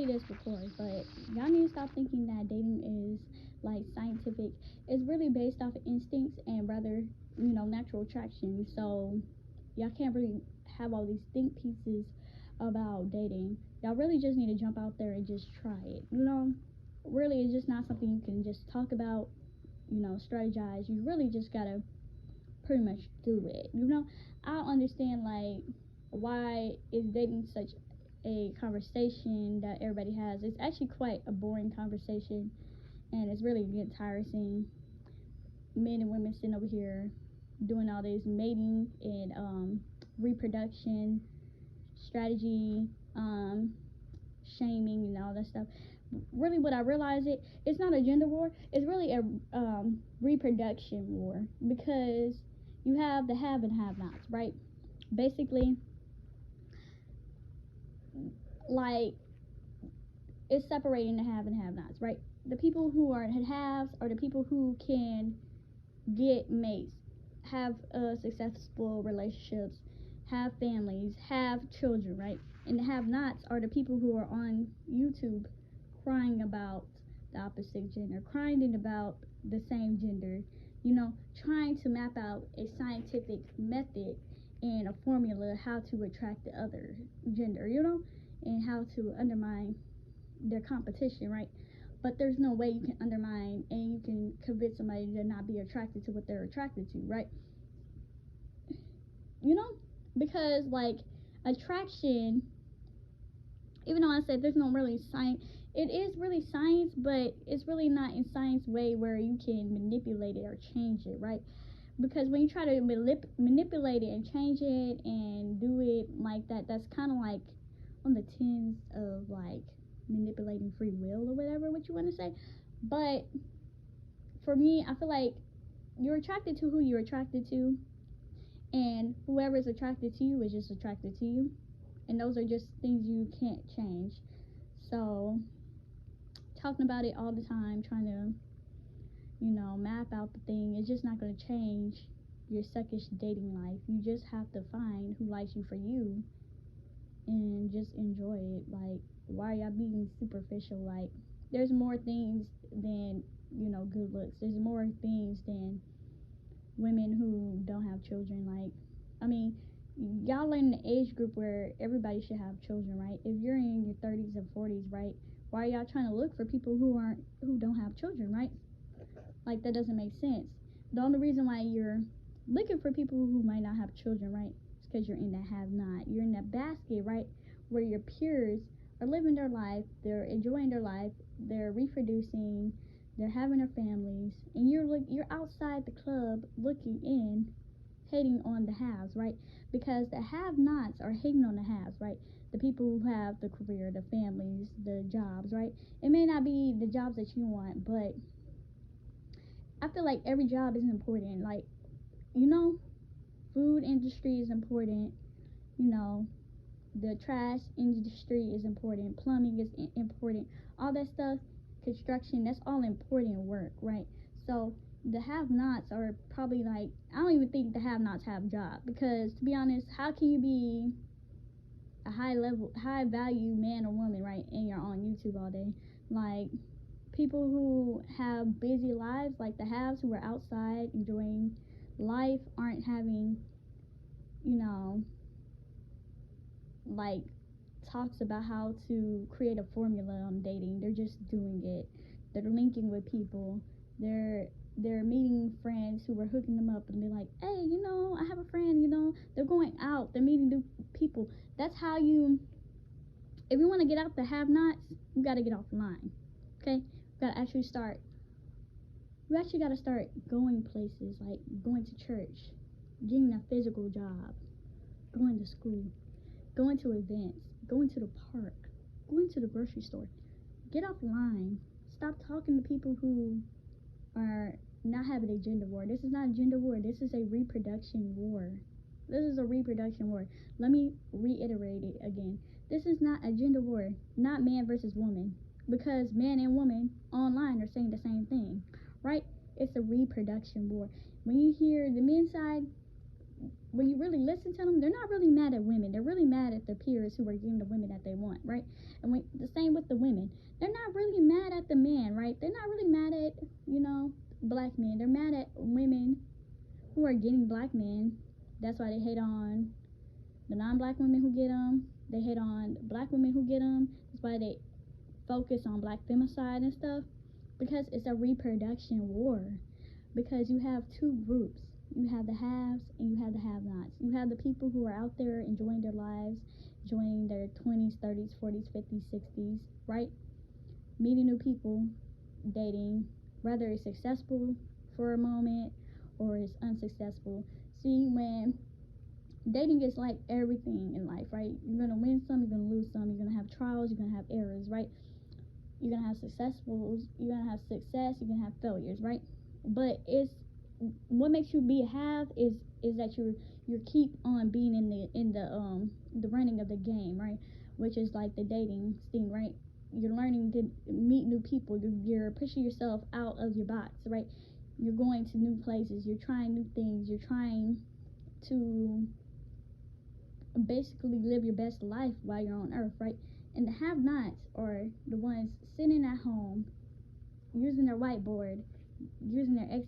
say this before, but y'all need to stop thinking that dating is like scientific. It's really based off of instincts and rather, natural attraction. So y'all can't really have all these think pieces about dating. Y'all really just need to jump out there and just try it. Really, it's just not something you can just talk about, strategize. You really just gotta pretty much do it. I don't understand like why is dating such a conversation that everybody has. It's actually quite a boring conversation, and it's really getting tiresome. Men and women sitting over here doing all this mating and reproduction strategy, shaming and all that stuff. Really, what I realize it's not a gender war. It's really a reproduction war, because you have the have and have-nots, right? Basically, like, it's separating the have and have-nots, right? The people who are haves are the people who can get mates, have successful relationships, have families, have children, right? And the have-nots are the people who are on YouTube crying about the opposite gender, crying about the same gender, trying to map out a scientific method and a formula how to attract the other gender, and how to undermine their competition, right? But there's no way you can undermine and you can convince somebody to not be attracted to what they're attracted to, right? Because like attraction, even though I said there's no really science, it is really science, but it's really not in science way where you can manipulate it or change it, right? Because when you try to manipulate it and change it and do it like that, that's kind of like on the tins of like manipulating free will or whatever, what you want to say. But for me, I feel like you're attracted to who you're attracted to, and whoever is attracted to you is just attracted to you, and those are just things you can't change. So talking about it all the time, trying to map out the thing, it's just not going to change your suckish dating life. You just have to find who likes you for you and just enjoy it. Like, why are y'all being superficial? Like, there's more things than good looks. There's more things than women who don't have children. Like, I mean, y'all are in the age group where everybody should have children, right? If you're in your 30s and 40s, right, why are y'all trying to look for people who don't have children, right? Like, that doesn't make sense. The only reason why you're looking for people who might not have children, right, is because you're in that have-not. You're in that basket, right, where your peers are living their life, they're enjoying their life, they're reproducing, they're having their families, and you're outside the club looking in, hating on the haves, right? Because the have-nots are hating on the haves, right? The people who have the career, the families, the jobs, right? It may not be the jobs that you want, but I feel like every job is important. Like, food industry is important. The trash industry is important. Plumbing is important. All that stuff, construction, that's all important work, right? So the have-nots are probably like, I don't even think the have-nots have jobs, because to be honest, how can you be a high value man or woman, right, and you're on YouTube all day? Like, people who have busy lives, like the haves who are outside enjoying life, aren't having, like, talks about how to create a formula on dating. They're just doing it. They're linking with people. They're meeting friends who are hooking them up and be like, hey, I have a friend, they're going out, they're meeting new people. That's how if you want to get out the have-nots, you got to get off the line, okay? You actually got to start going places, like going to church, getting a physical job, going to school, going to events, going to the park, going to the grocery store. Get off the line. Stop talking to people who are not having a gender war. This is not a gender war. This is a reproduction war. This is a reproduction war. Let me reiterate it again. This is not a gender war, not man versus woman, because man and woman online are saying the same thing, right? It's a reproduction war. When you hear the men's side, when you really listen to them, they're not really mad at women. They're really mad at their peers who are getting the women that they want, right? And the same with the women. They're not really mad at the man, right? They're not really mad at, black men. They're mad at women who are getting black men. That's why they hate on the non-black women who get them. They hate on black women who get them. That's why they focus on black femicide and stuff. Because it's a reproduction war. Because you have two groups. You have the haves and you have the have-nots. You have the people who are out there enjoying their lives, enjoying their 20s, 30s, 40s, 50s, 60s, right? Meeting new people, dating, whether it's successful for a moment or it's unsuccessful. See, when dating is like everything in life, right? You're going to win some, you're going to lose some, you're going to have trials, you're going to have errors, right? You're going to have successfuls, you're going to have success, you're going to have failures, right? But it's what makes you be a have is that you keep on being in the running of the game, right? Which is like the dating scene, right? You're learning to meet new people. You're pushing yourself out of your box, right? You're going to new places. You're trying new things. You're trying to basically live your best life while you're on earth, right? And the have-nots are the ones sitting at home, using their whiteboard, using their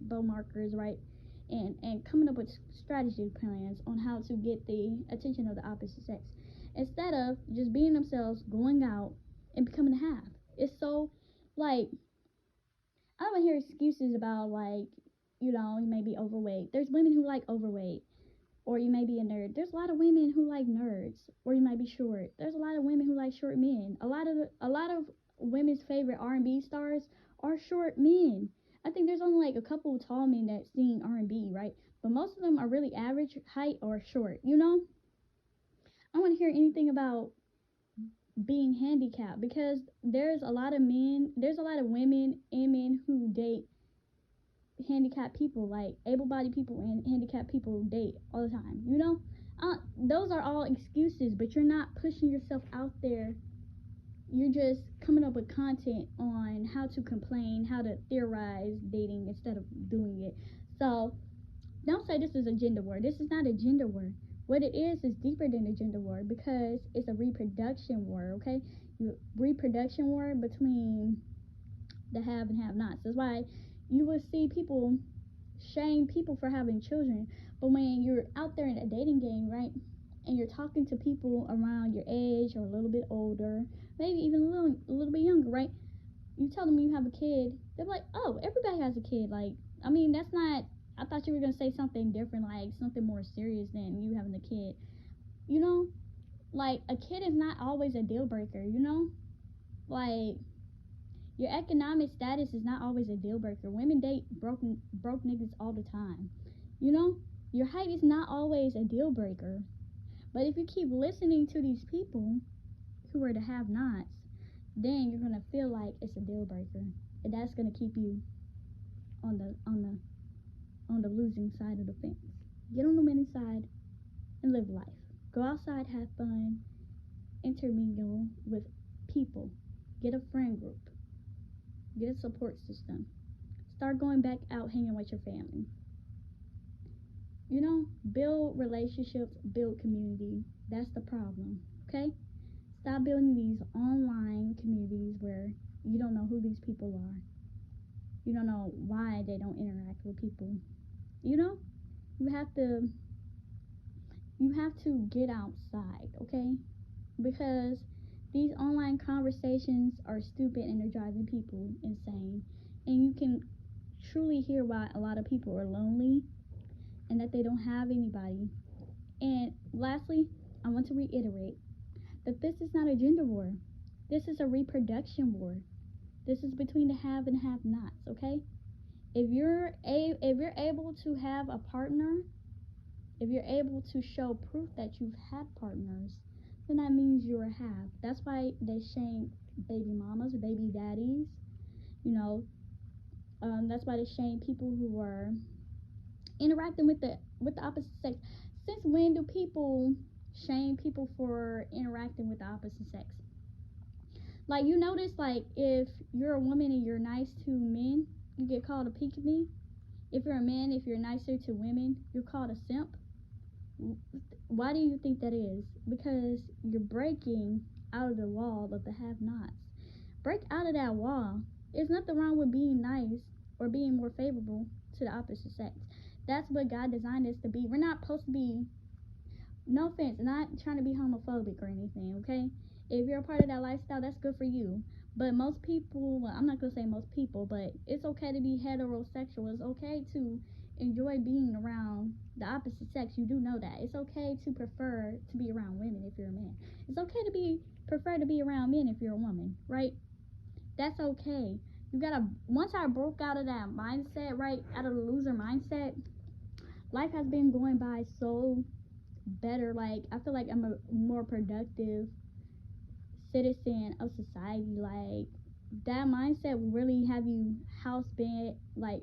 bow markers, right? And coming up with strategy plans on how to get the attention of the opposite sex, instead of just being themselves, going out and becoming a have. It's so, like, I don't want to hear excuses about, like, you may be overweight. There's women who like overweight, or you may be a nerd. There's a lot of women who like nerds, or you might be short. There's a lot of women who like short men. A lot of women's favorite R&B stars are short men. I think there's only like a couple of tall men that sing R&B, right? But most of them are really average height or short, I don't want to hear anything about being handicapped, because there's a lot of women and men who date handicapped people, like able-bodied people and handicapped people date all the time, those are all excuses, but you're not pushing yourself out there. You're just coming up with content on how to complain, how to theorize dating instead of doing it. So don't say this is a gender war. This is not a gender war. What it is deeper than a gender war, because it's a reproduction war, okay? Reproduction war between the have and have-nots. That's why you will see people shame people for having children. But when you're out there in a dating game, right, and you're talking to people around your age or a little bit older, maybe even a little bit younger, right? You tell them you have a kid, they're like, oh, everybody has a kid. Like, I mean, that's not, I thought you were going to say something different, like something more serious than you having a kid. Like, a kid is not always a deal breaker, Like, your economic status is not always a deal breaker. Women date broke niggas all the time. Your height is not always a deal breaker. But if you keep listening to these people who are the have-nots, then you're gonna feel like it's a deal breaker, and that's gonna keep you on the losing side of the fence. Get on the winning side and live life. Go outside, have fun, intermingle with people, get a friend group, get a support system, start going back out hanging with your family. Build relationships, build community. That's the problem, okay? Stop building these online communities where you don't know who these people are. You don't know why they don't interact with people. You have to get outside, okay? Because these online conversations are stupid and they're driving people insane. And you can truly hear why a lot of people are lonely and that they don't have anybody. And lastly, I want to reiterate that this is not a gender war. This is a reproduction war. This is between the have and have-nots, okay? If you're able to have a partner, if you're able to show proof that you've had partners, then that means you're a have. That's why they shame baby mamas, baby daddies. That's why they shame people who are interacting with the opposite sex. Since when do people shame people for interacting with the opposite sex? Like, you notice, like, if you're a woman and you're nice to men, you get called a peek-a-bee. If you're a man, if you're nicer to women, you're called a simp. Why do you think that is? Because you're breaking out of the wall of the have-nots. Break out of that wall. There's nothing wrong with being nice or being more favorable to the opposite sex. That's what God designed us to be. We're not supposed to be, no offense, not trying to be homophobic or anything, okay? If you're a part of that lifestyle, that's good for you. But most people, well, I'm not going to say most people, but it's okay to be heterosexual. It's okay to enjoy being around the opposite sex. You do know that. It's okay to prefer to be around women if you're a man. It's okay to prefer to be around men if you're a woman, right? That's okay. You gotta, once I broke out of that mindset, right, out of the loser mindset, life has been going by so better. Like, I feel like I'm a more productive citizen of society. Like, that mindset will really have you house bed, like,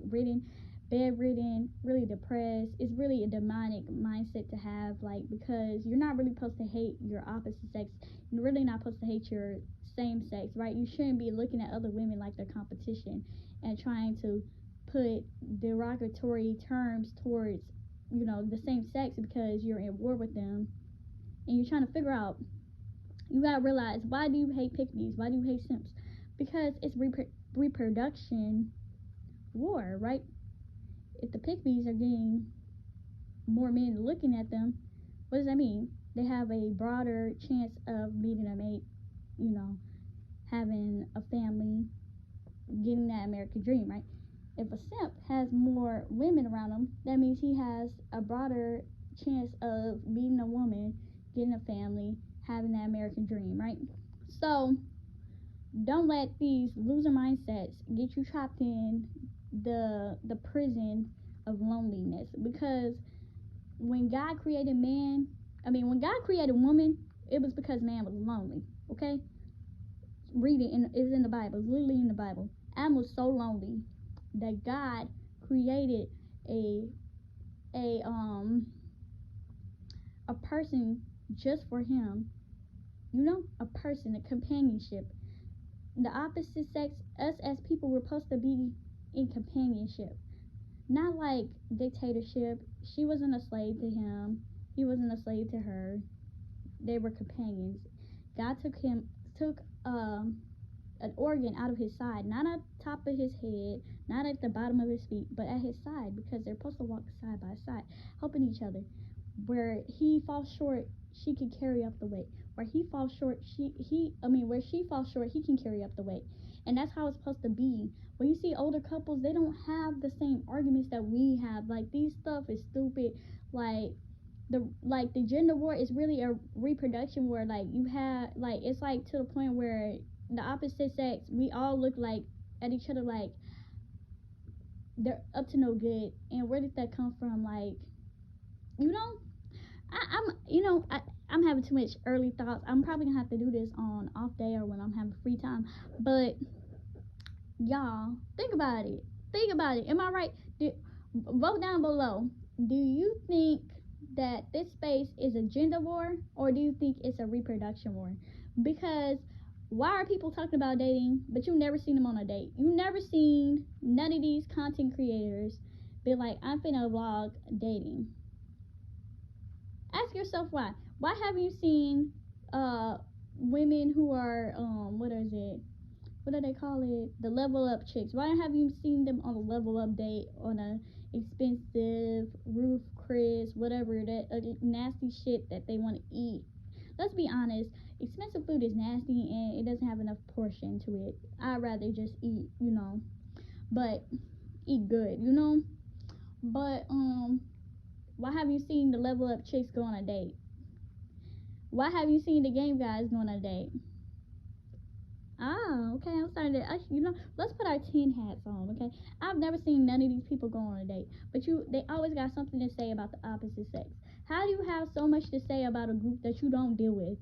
bedridden, really depressed. It's really a demonic mindset to have, like, because you're not really supposed to hate your opposite sex. You're really not supposed to hate your same sex, right? You shouldn't be looking at other women like their competition and trying to put derogatory terms towards, the same sex because you're in war with them, and you're trying to figure out. You gotta realize, why do you hate pick-me's? Why do you hate simps? Because it's reproduction war, right? If the pick-me's are getting more men looking at them, what does that mean? They have a broader chance of meeting a mate, having a family, getting that American dream, right? If a simp has more women around him, that means he has a broader chance of meeting a woman, getting a family, having that American dream, right? So don't let these loser mindsets get you trapped in the prison of loneliness. Because when God created woman, it was because man was lonely. Okay, read it. It's in the Bible. It's literally in the Bible. Adam was so lonely that God created a a um a person just for him. A person, a companionship. The opposite sex, us as people, we're supposed to be in companionship, not like dictatorship. She wasn't a slave to him. He wasn't a slave to her. They were companions. God took an organ out of his side, not at the top of his head, not at the bottom of his feet, but at his side, because they're supposed to walk side by side, helping each other. Where he falls short, she can carry up the weight. Where he falls short, where she falls short, he can carry up the weight. And that's how it's supposed to be. When you see older couples, they don't have the same arguments that we have. Like, these stuff is stupid. The gender war is really a reproduction war. Like, you have, like, it's like to the point where the opposite sex, we all look like at each other like they're up to no good. And where did that come from? Like, I'm having too much early thoughts. I'm probably gonna have to do this on off day or when I'm having free time. But y'all, think about it. Am I right? Vote down below. Do you think that this space is a gender war, or do you think it's a reproduction war? Because why are people talking about dating, but you never seen them on a date? You never seen none of these content creators be like, I'm finna vlog dating. Ask yourself why. Why have you seen women who are what is it? What do they call it? The level up chicks. Why have you seen them on a level up date on a expensive Ruth Chris, whatever, that nasty shit that they want to eat? Let's be honest. Expensive food is nasty and it doesn't have enough portion to it. I'd rather just eat, but eat good, But why have you seen the level up chicks go on a date? Why have you seen the game guys go on a date? Okay, I'm starting to, let's put our 10 hats on, okay? I've never seen none of these people go on a date, but they always got something to say about the opposite sex. How do you have so much to say about a group that you don't deal with?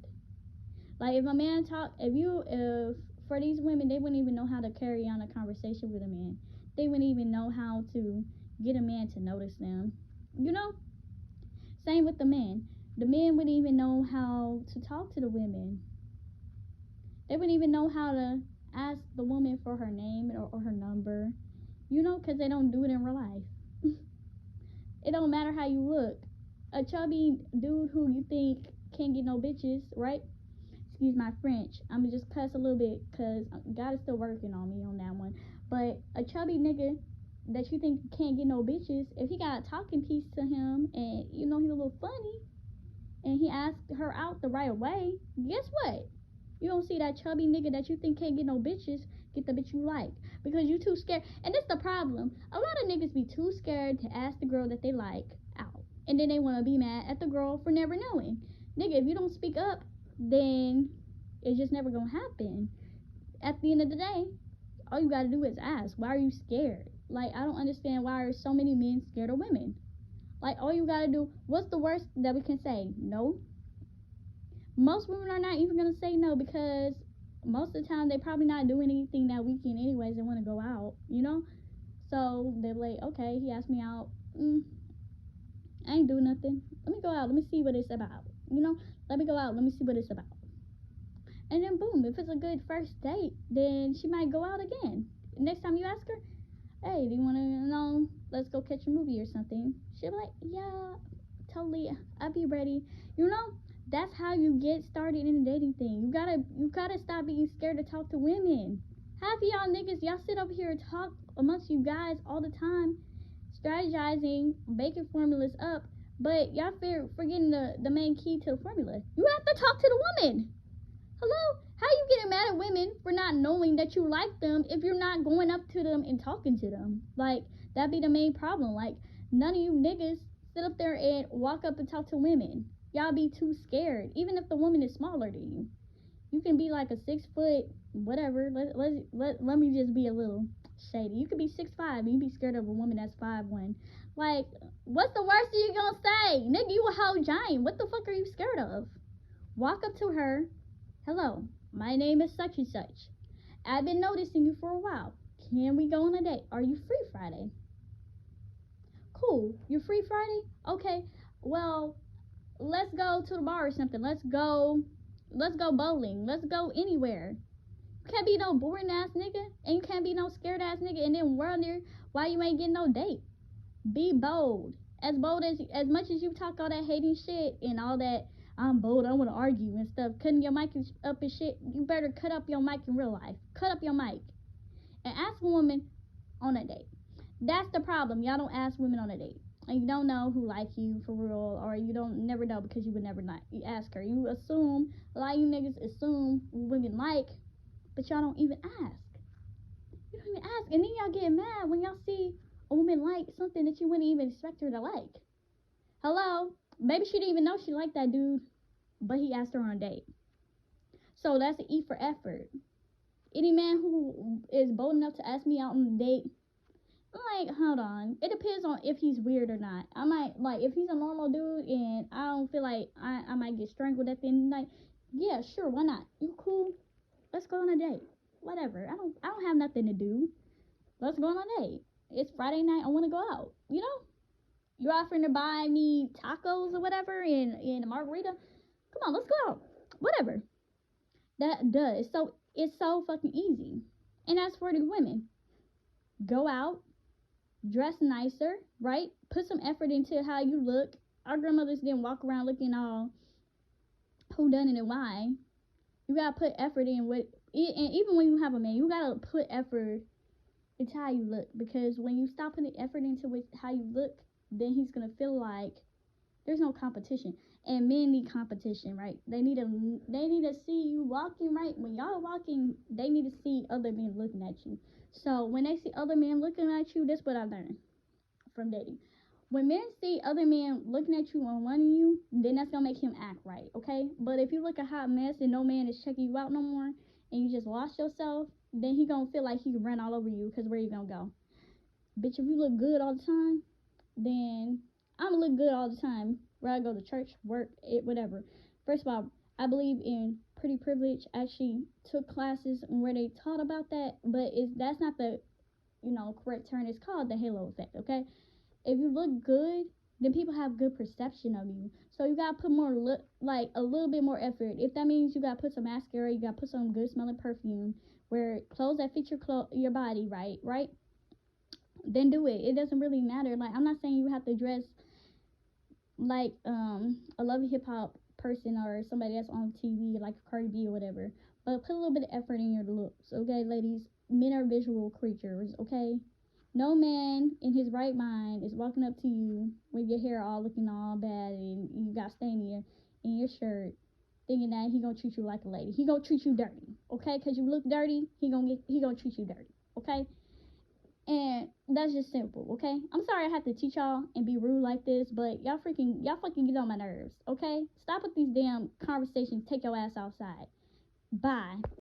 Like, if a man if for these women, they wouldn't even know how to carry on a conversation with a man. They wouldn't even know how to get a man to notice them. Same with the men. The men wouldn't even know how to talk to the women. They wouldn't even know how to ask the woman for her name or her number, because they don't do it in real life. It don't matter how you look. A chubby dude who you think can't get no bitches, right? Excuse my French. I'm gonna just cuss a little bit because God is still working on me on that one. But a chubby nigga that you think can't get no bitches, if he got a talking piece to him and you know he's a little funny and he asked her out the right way, guess what? You don't see that chubby nigga that you think can't get no bitches get the bitch you like because you too scared. And that's the problem. A lot of niggas be too scared to ask the girl that they like out, and then they want to be mad at the girl for never knowing. Nigga, if you don't speak up, then it's just never gonna happen. At the end of the day, all you gotta do is ask. Why are you scared? Like, I don't understand why are so many men scared of women. Like, all you gotta do, what's the worst that we can say? No. Most women are not even gonna say no because most of the time they probably not doing anything that weekend anyways. They want to go out, you know. So they're like, okay, he asked me out. I ain't doing nothing. Let me go out. Let me see what it's about. You know, let me go out. Let me see what it's about. And then boom, if it's a good first date, then she might go out again. Next time you ask her, hey, do you want to know? Let's go catch a movie or something. She'll be like, yeah, totally. I'll be ready. You know, that's how you get started in the dating thing. You gotta stop being scared to talk to women. Half of y'all niggas, y'all sit up here and talk amongst you guys all the time, strategizing, baking formulas up, but y'all forgetting the main key to the formula. You have to talk to the woman. Hello? How you getting mad at women for not knowing that you like them if you're not going up to them and talking to them? Like, that be the main problem. Like, none of you niggas sit up there and walk up and talk to women. Y'all be too scared. Even if the woman is smaller than you. You can be like a 6 foot, whatever. Let me just be a little shady. You could be 6'5" and you be scared of a woman that's 5'1". Like, what's the worst you gonna say? Nigga, you a whole giant. What the fuck are you scared of? Walk up to her. Hello, my name is such and such. I've been noticing you for a while. Can we go on a date? Are you free Friday? Cool. You're free Friday? Okay. Well, let's go to the bar or something. Let's go bowling. Let's go anywhere. You can't be no boring ass nigga, and you can't be no scared ass nigga, and then wonder why you ain't getting no date. Be bold. As much as you talk all that hating shit and all that I'm bold, I want to argue and stuff, cutting your mic up and shit, you better cut up your mic in real life. Cut up your mic. And ask a woman on a date. That's the problem. Y'all don't ask women on a date. And you don't know who like you for real, or you don't never know because you would never not you ask her. You assume, a lot of you niggas assume women like, but y'all don't even ask. You don't even ask. And then y'all get mad when y'all see a woman like something that you wouldn't even expect her to like. Hello? Maybe she didn't even know she liked that dude, but he asked her on a date. So that's an E for effort. Any man who is bold enough to ask me out on a date, I'm like, hold on. It depends on if he's weird or not. I might, like, if he's a normal dude and I don't feel like I might get strangled at the end of the night, yeah, sure, why not? You cool? Let's go on a date. Whatever. I don't have nothing to do. Let's go on a date. It's Friday night. I want to go out. You know? You're offering to buy me tacos or whatever and a margarita. Come on, let's go out. Whatever. That does. So it's so fucking easy. And as for the women, go out, dress nicer, right? Put some effort into how you look. Our grandmothers didn't walk around looking all who done it and why. You gotta put effort in with it, and even when you have a man, you gotta put effort into how you look, because when you stop putting effort into how you look, then he's gonna feel like there's no competition. And men need competition, right? They need to see you walking, right? When y'all are walking, they need to see other men looking at you. So when they see other men looking at you, that's what I learned from dating. When men see other men looking at you and wanting you, then that's gonna make him act right, okay? But if you look a hot mess and no man is checking you out no more, and you just lost yourself, then he gonna feel like he can run all over you, because where you gonna go? Bitch, if you look good all the time, then I'm gonna look good all the time. Where I go to church, work, whatever. First of all, I believe in pretty privilege. I actually took classes where they taught about that, but that's not the correct term. It's called the halo effect, okay? If you look good, then people have good perception of you. So you gotta put a little bit more effort. If that means you gotta put some mascara, you gotta put some good smelling perfume, wear clothes that fit your body, right? then do it. It doesn't really matter. Like, I'm not saying you have to dress like a Love and Hip Hop person or somebody that's on TV like Cardi B or whatever. But put a little bit of effort in your looks, okay, ladies? Men are visual creatures, okay? No man in his right mind is walking up to you with your hair all looking all bad and you got stain in your shirt, thinking that he gonna treat you like a lady. He gonna treat you dirty, okay? Cause you look dirty, he gonna treat you dirty, okay? And that's just simple, okay? I'm sorry I have to teach y'all and be rude like this, but y'all fucking get on my nerves, okay? Stop with these damn conversations. Take your ass outside. Bye.